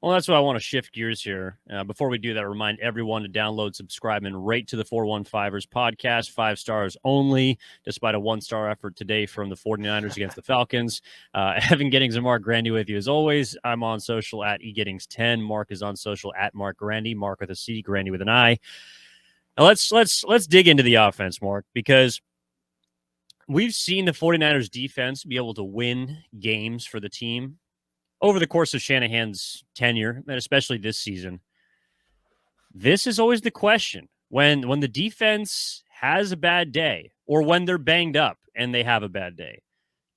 Well, that's why I want to shift gears here. Before we do that, remind everyone to download, subscribe, and rate to the 415ers podcast. 5 stars only, despite a 1-star effort today from the 49ers against the Falcons. Evan Giddings and Marc Grandy with you as always. I'm on social at eGiddings10. Marc is on social at Marc Grandy. Marc with a C, Grandy with an I. Now let's dig into the offense, Marc, because we've seen the 49ers defense be able to win games for the team over the course of Shanahan's tenure, and especially this season. This is always the question. When the defense has a bad day, or when they're banged up and they have a bad day,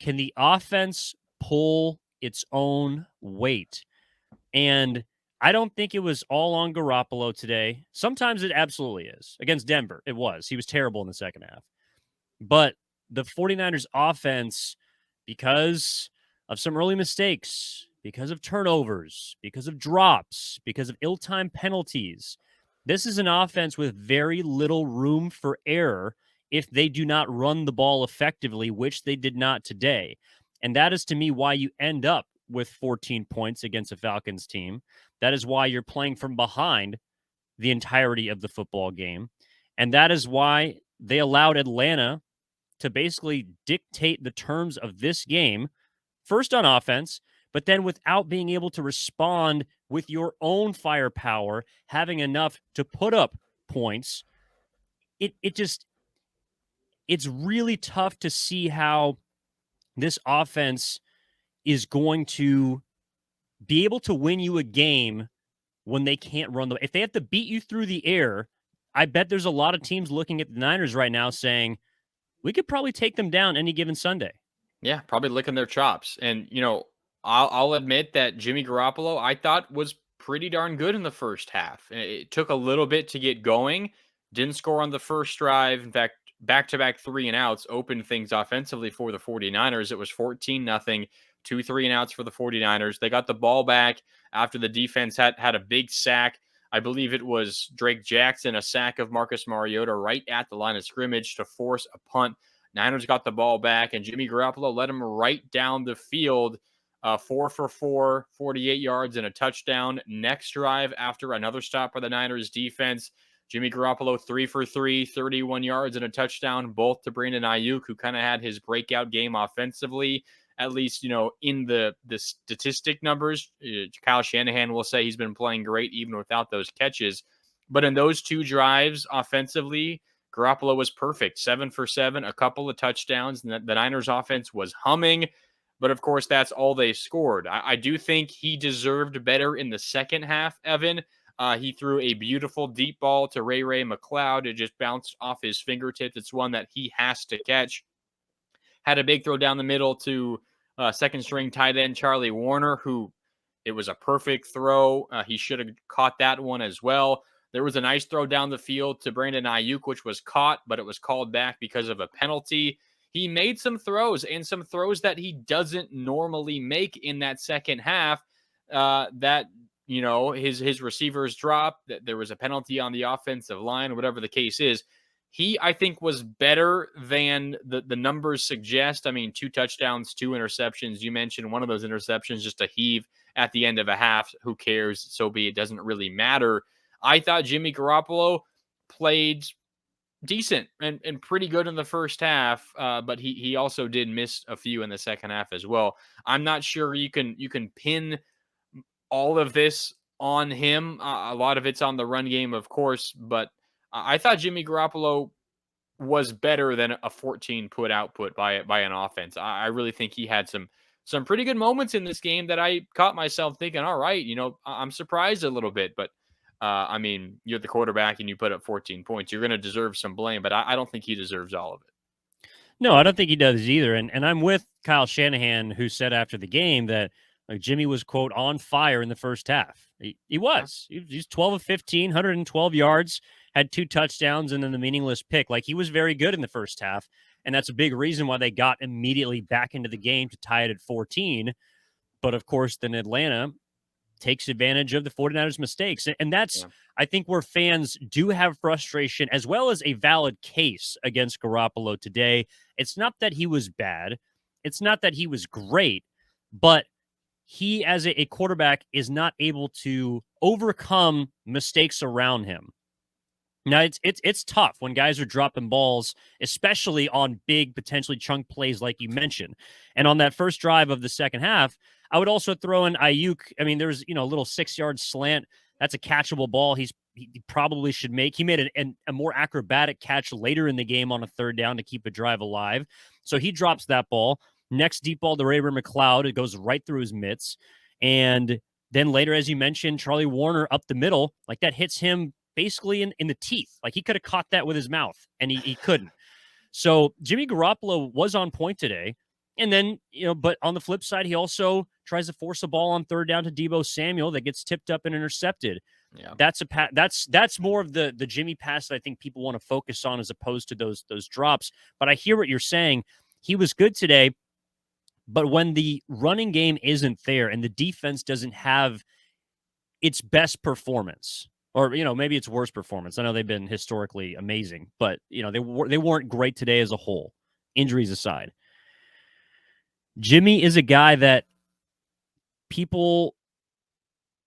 can the offense pull its own weight? And I don't think it was all on Garoppolo today. Sometimes it absolutely is. Against Denver, it was. He was terrible in the second half. But the 49ers offense, because of some early mistakes, because of turnovers, because of drops, because of ill-timed penalties, this is an offense with very little room for error if they do not run the ball effectively, which they did not today. And that is, to me, why you end up with 14 points against a Falcons team. That is why you're playing from behind the entirety of the football game. And that is why they allowed Atlanta to basically dictate the terms of this game, first on offense, but then without being able to respond with your own firepower, having enough to put up points. It's really tough to see how this offense is going to be able to win you a game when they can't run if they have to beat you through the air. I bet there's a lot of teams looking at the Niners right now saying, we could probably take them down any given Sunday. Yeah, probably licking their chops. And, I'll admit that Jimmy Garoppolo, I thought, was pretty darn good in the first half. It took a little bit to get going. Didn't score on the first drive. In fact, back-to-back 3-and-outs opened things offensively for the 49ers. It was 14-0, 2 3-and-outs for the 49ers. They got the ball back after the defense had a big sack. I believe it was Drake Jackson, a sack of Marcus Mariota right at the line of scrimmage to force a punt. Niners got the ball back, and Jimmy Garoppolo led them right down the field, 4 for 4, 48 yards and a touchdown. Next drive, after another stop by the Niners defense, Jimmy Garoppolo 3 for 3, 31 yards and a touchdown, both to Brandon Ayuk, who kind of had his breakout game offensively, at least, in the statistic numbers. Kyle Shanahan will say he's been playing great even without those catches. But in those two drives offensively, Garoppolo was perfect, 7 for 7, a couple of touchdowns, and the Niners offense was humming. But, of course, that's all they scored. I do think he deserved better in the second half, Evan. He threw a beautiful deep ball to Ray McCloud. It just bounced off his fingertips. It's one that he has to catch. Had a big throw down the middle to second-string tight end Charlie Warner, who it was a perfect throw. He should have caught that one as well. There was a nice throw down the field to Brandon Ayuk, which was caught, but it was called back because of a penalty. He made some throws, and some throws that he doesn't normally make in that second half, his receivers dropped, that there was a penalty on the offensive line, whatever the case is. He, I think, was better than the numbers suggest. I mean, 2 touchdowns, 2 interceptions. You mentioned one of those interceptions, just a heave at the end of a half. Who cares? So be it. Doesn't really matter. I thought Jimmy Garoppolo played decent and pretty good in the first half, but he also did miss a few in the second half as well. I'm not sure you can pin all of this on him. A lot of it's on the run game, of course, but I thought Jimmy Garoppolo was better than a 14-put output by an offense. I really think he had some pretty good moments in this game that I caught myself thinking, all right, I'm surprised a little bit, but I mean, you're the quarterback and you put up 14 points. You're going to deserve some blame, but I don't think he deserves all of it. No, I don't think he does either. And I'm with Kyle Shanahan, who said after the game that Jimmy was, quote, on fire in the first half. He was. He's 12 of 15, 112 yards, had 2 touchdowns, and then the meaningless pick. Like, he was very good in the first half, and that's a big reason why they got immediately back into the game to tie it at 14. But, of course, then Atlanta takes advantage of the 49ers' mistakes. And that's, I think, where fans do have frustration as well as a valid case against Garoppolo today. It's not that he was bad. It's not that he was great, but he, as a quarterback, is not able to overcome mistakes around him. Now it's tough when guys are dropping balls, especially on big, potentially chunk plays like you mentioned. And on that first drive of the second half, I would also throw in Ayuk. I mean, there's a little 6-yard slant. That's a catchable ball. He probably should make. He made a more acrobatic catch later in the game on a third down to keep a drive alive. So he drops that ball. Next deep ball to Ray-Ray McCloud. It goes right through his mitts. And then later, as you mentioned, Charlie Warner up the middle, like that hits him basically in the teeth. Like he could have caught that with his mouth, and he couldn't. So Jimmy Garoppolo was on point today. And then, but on the flip side, he also tries to force a ball on third down to Deebo Samuel that gets tipped up and intercepted. Yeah. That's more of the Jimmy pass that I think people want to focus on as opposed to those drops. But I hear what you're saying. He was good today, but when the running game isn't there and the defense doesn't have its best performance, or maybe it's worst performance. I know they've been historically amazing, but they weren't great today as a whole, injuries aside. Jimmy is a guy that people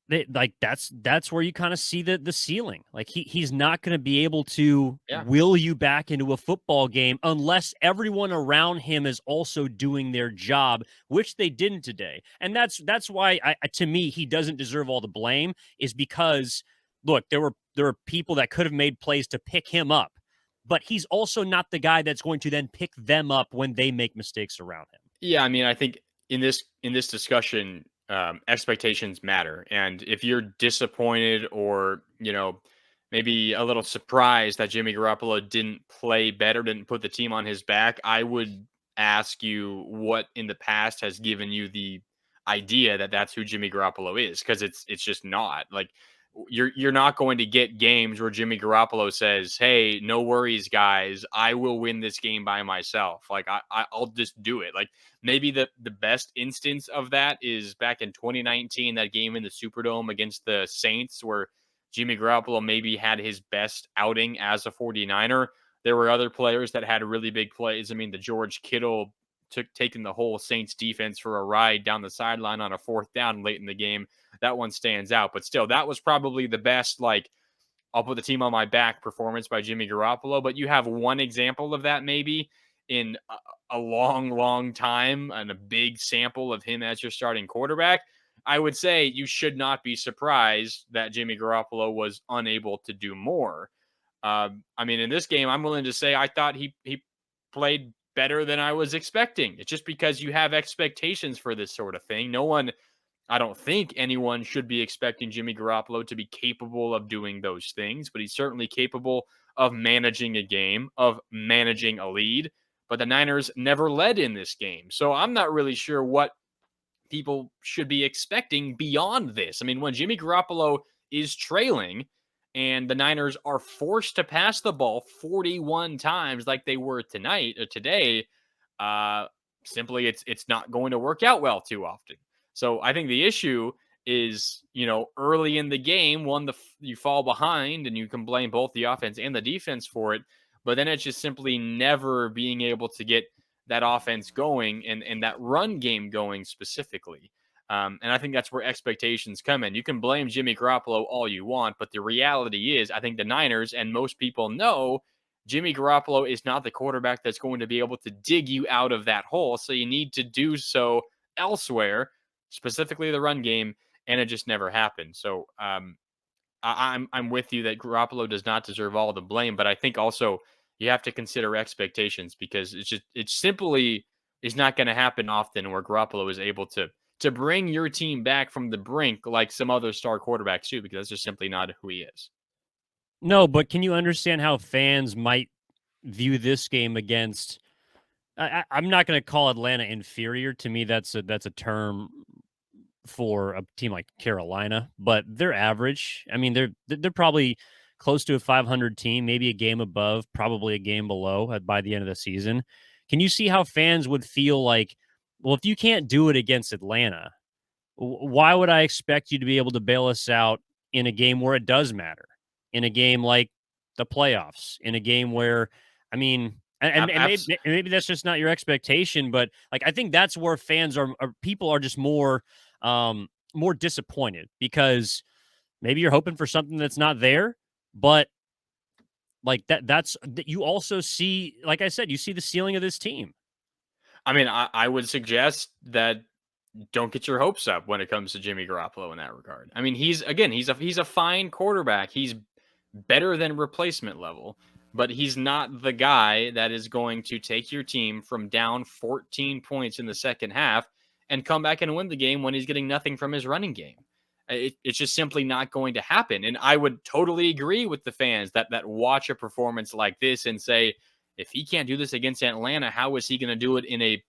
that's where you kind of see the ceiling. Like he's not going to be able to will you back into a football game unless everyone around him is also doing their job, which they didn't today. And that's why to me he doesn't deserve all the blame, is because look, there were people that could have made plays to pick him up, but he's also not the guy that's going to then pick them up when they make mistakes around him. Yeah, I mean, I think in this discussion, expectations matter, and if you're disappointed or maybe a little surprised that Jimmy Garoppolo didn't play better, didn't put the team on his back, I would ask you what in the past has given you the idea that that's who Jimmy Garoppolo is, because it's just not. Like, you're not going to get games where Jimmy Garoppolo says, "Hey, no worries, guys. I will win this game by myself. Like I'll just do it." Like maybe the best instance of that is back in 2019, that game in the Superdome against the Saints, where Jimmy Garoppolo maybe had his best outing as a 49er. There were other players that had really big plays. I mean, the George Kittle taking the whole Saints defense for a ride down the sideline on a fourth down late in the game. That one stands out. But still, that was probably the best, like, I'll put the team on my back performance by Jimmy Garoppolo. But you have one example of that maybe in a long, long time and a big sample of him as your starting quarterback. I would say you should not be surprised that Jimmy Garoppolo was unable to do more. I mean, in this game, I'm willing to say I thought he played better than I was expecting. It's just because you have expectations for this sort of thing. I don't think anyone should be expecting Jimmy Garoppolo to be capable of doing those things, but he's certainly capable of managing a game, of managing a lead. But the Niners never led in this game. So I'm not really sure what people should be expecting beyond this. I mean, when Jimmy Garoppolo is trailing and the Niners are forced to pass the ball 41 times like they were tonight or today, simply it's not going to work out well too often. So I think the issue is, early in the game, you fall behind and you can blame both the offense and the defense for it. But then it's just simply never being able to get that offense going and that run game going specifically. And I think that's where expectations come in. You can blame Jimmy Garoppolo all you want, but the reality is, I think the Niners and most people know Jimmy Garoppolo is not the quarterback that's going to be able to dig you out of that hole. So you need to do so elsewhere, specifically the run game, and it just never happened. So I'm with you that Garoppolo does not deserve all the blame, but I think also you have to consider expectations, because it simply is not going to happen often where Garoppolo is able to bring your team back from the brink like some other star quarterbacks do, because that's just simply not who he is. No, but can you understand how fans might view this game against? I'm not going to call Atlanta inferior. To me, that's a term for a team like Carolina, but they're average. I mean, they're probably close to a 500 team, maybe a game above, probably a game below by the end of the season. Can you see how fans would feel like, well, if you can't do it against Atlanta, why would I expect you to be able to bail us out in a game where it does matter? In a game like the playoffs, in a game where, I mean, and maybe that's just not your expectation, but like I think that's where fans people are just more more disappointed because maybe you're hoping for something that's not there, but like that's you also see, like I said, you see the ceiling of this team. I mean, I would suggest that don't get your hopes up when it comes to Jimmy Garoppolo in that regard. I mean, he's a fine quarterback. He's better than replacement level, but he's not the guy that is going to take your team from down 14 points in the second half and come back and win the game when he's getting nothing from his running game. It's just simply not going to happen. And I would totally agree with the fans that watch a performance like this and say, if he can't do this against Atlanta, how is he going to do it in a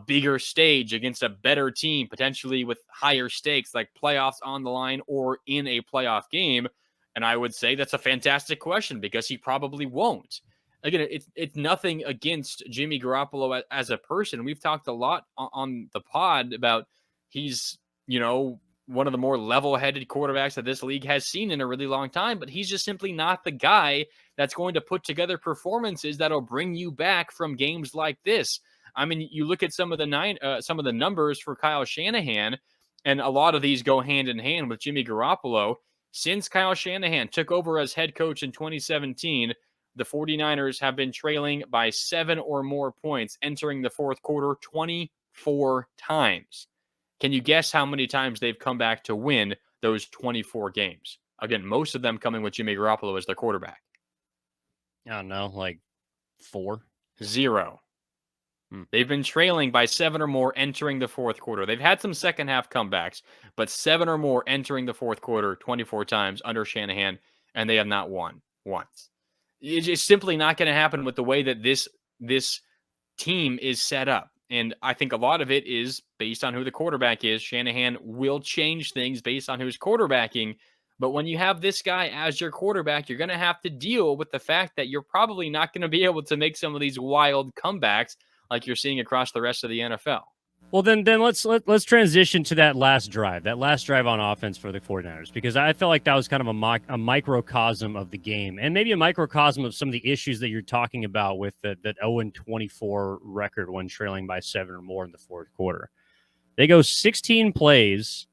bigger stage against a better team, potentially with higher stakes like playoffs on the line or in a playoff game? And I would say that's a fantastic question because he probably won't. Again, it's nothing against Jimmy Garoppolo as a person. We've talked a lot on the pod about he's, one of the more level-headed quarterbacks that this league has seen in a really long time, but he's just simply not the guy that's going to put together performances that'll bring you back from games like this. I mean, you look at some of the numbers for Kyle Shanahan, and a lot of these go hand in hand with Jimmy Garoppolo. Since Kyle Shanahan took over as head coach in 2017, the 49ers have been trailing by 7 or more points entering the fourth quarter 24 times. Can you guess how many times they've come back to win those 24 games? Again, most of them coming with Jimmy Garoppolo as their quarterback. I don't know, like 4? 0. They've been trailing by 7 or more entering the fourth quarter. They've had some second half comebacks, but 7 or more entering the fourth quarter 24 times under Shanahan, and they have not won once. It's simply not going to happen with the way that this team is set up. And I think a lot of it is based on who the quarterback is. Shanahan will change things based on who's quarterbacking. But when you have this guy as your quarterback, you're going to have to deal with the fact that you're probably not going to be able to make some of these wild comebacks like you're seeing across the rest of the NFL. Well, then let's transition to that last drive on offense for the 49ers, because I felt like that was kind of a microcosm of the game, and maybe a microcosm of some of the issues that you're talking about with that 0-24 record when trailing by 7 or more in the fourth quarter. They go 16 plays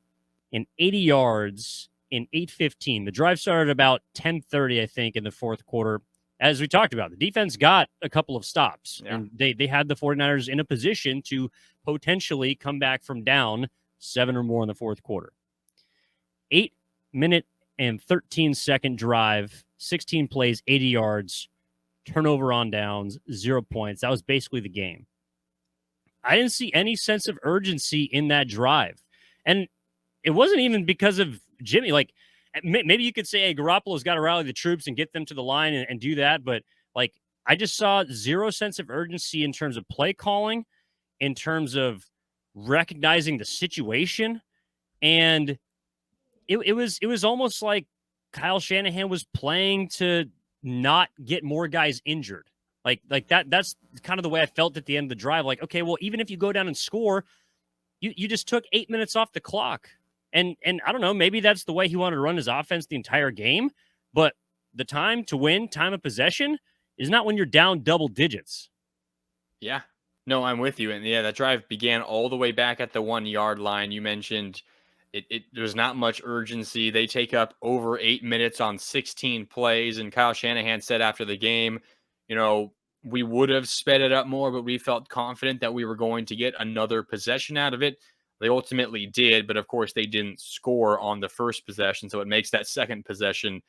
in 80 yards in 8:15. The drive started about 10:30, I think, in the fourth quarter. As we talked about, the defense got a couple of stops, and they had the 49ers in a position to potentially come back from down 7 or more in the fourth quarter. 8-minute and 13-second drive, 16 plays, 80 yards, turnover on downs, 0 points. That was basically the game. I didn't see any sense of urgency in that drive. And it wasn't even because of Jimmy. Like, maybe you could say, hey, Garoppolo's got to rally the troops and get them to the line and do that. But, like, I just saw zero sense of urgency in terms of play calling, in terms of recognizing the situation. And it was almost like Kyle Shanahan was playing to not get more guys injured. Like that's kind of the way I felt at the end of the drive. Like, okay, well, even if you go down and score, you just took 8 minutes off the clock. And I don't know, maybe that's the way he wanted to run his offense the entire game. But the time to win, time of possession, is not when you're down double digits. Yeah. No, I'm with you. And yeah, that drive began all the way back at the 1 yard line. You mentioned there's not much urgency. They take up over 8 minutes on 16 plays. And Kyle Shanahan said after the game, we would have sped it up more, but we felt confident that we were going to get another possession out of it. They ultimately did, but of course they didn't score on the first possession. So it makes that second possession,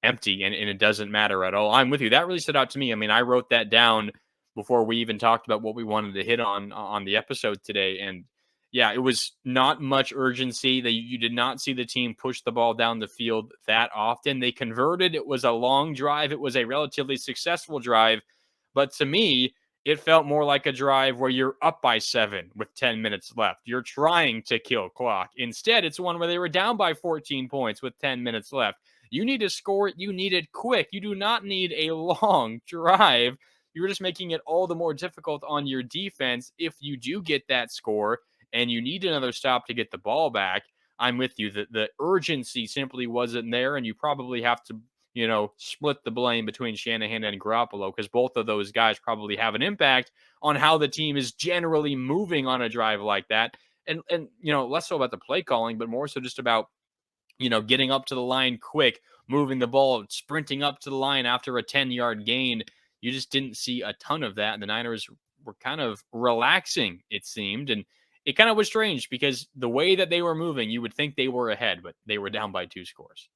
empty, and it doesn't matter at all. I'm with you. That really stood out to me. I mean, I wrote that down before we even talked about what we wanted to hit on the episode today. And yeah, it was not much urgency. You did not see the team push the ball down the field that often. They converted. It was a long drive. It was a relatively successful drive. But to me, it felt more like a drive where you're up by 7 with 10 minutes left. You're trying to kill clock. Instead, it's one where they were down by 14 points with 10 minutes left. You need to score it. You need it quick. You do not need a long drive. You're just making it all the more difficult on your defense if you do get that score and you need another stop to get the ball back. I'm with you. The urgency simply wasn't there, and you probably have to split the blame between Shanahan and Garoppolo, because both of those guys probably have an impact on how the team is generally moving on a drive like that. and less so about the play calling, but more so just about getting up to the line quick, moving the ball, sprinting up to the line after a 10-yard gain. You just didn't see a ton of that. And the Niners were kind of relaxing, it seemed. And it kind of was strange because the way that they were moving, you would think they were ahead, but they were down by 2 scores.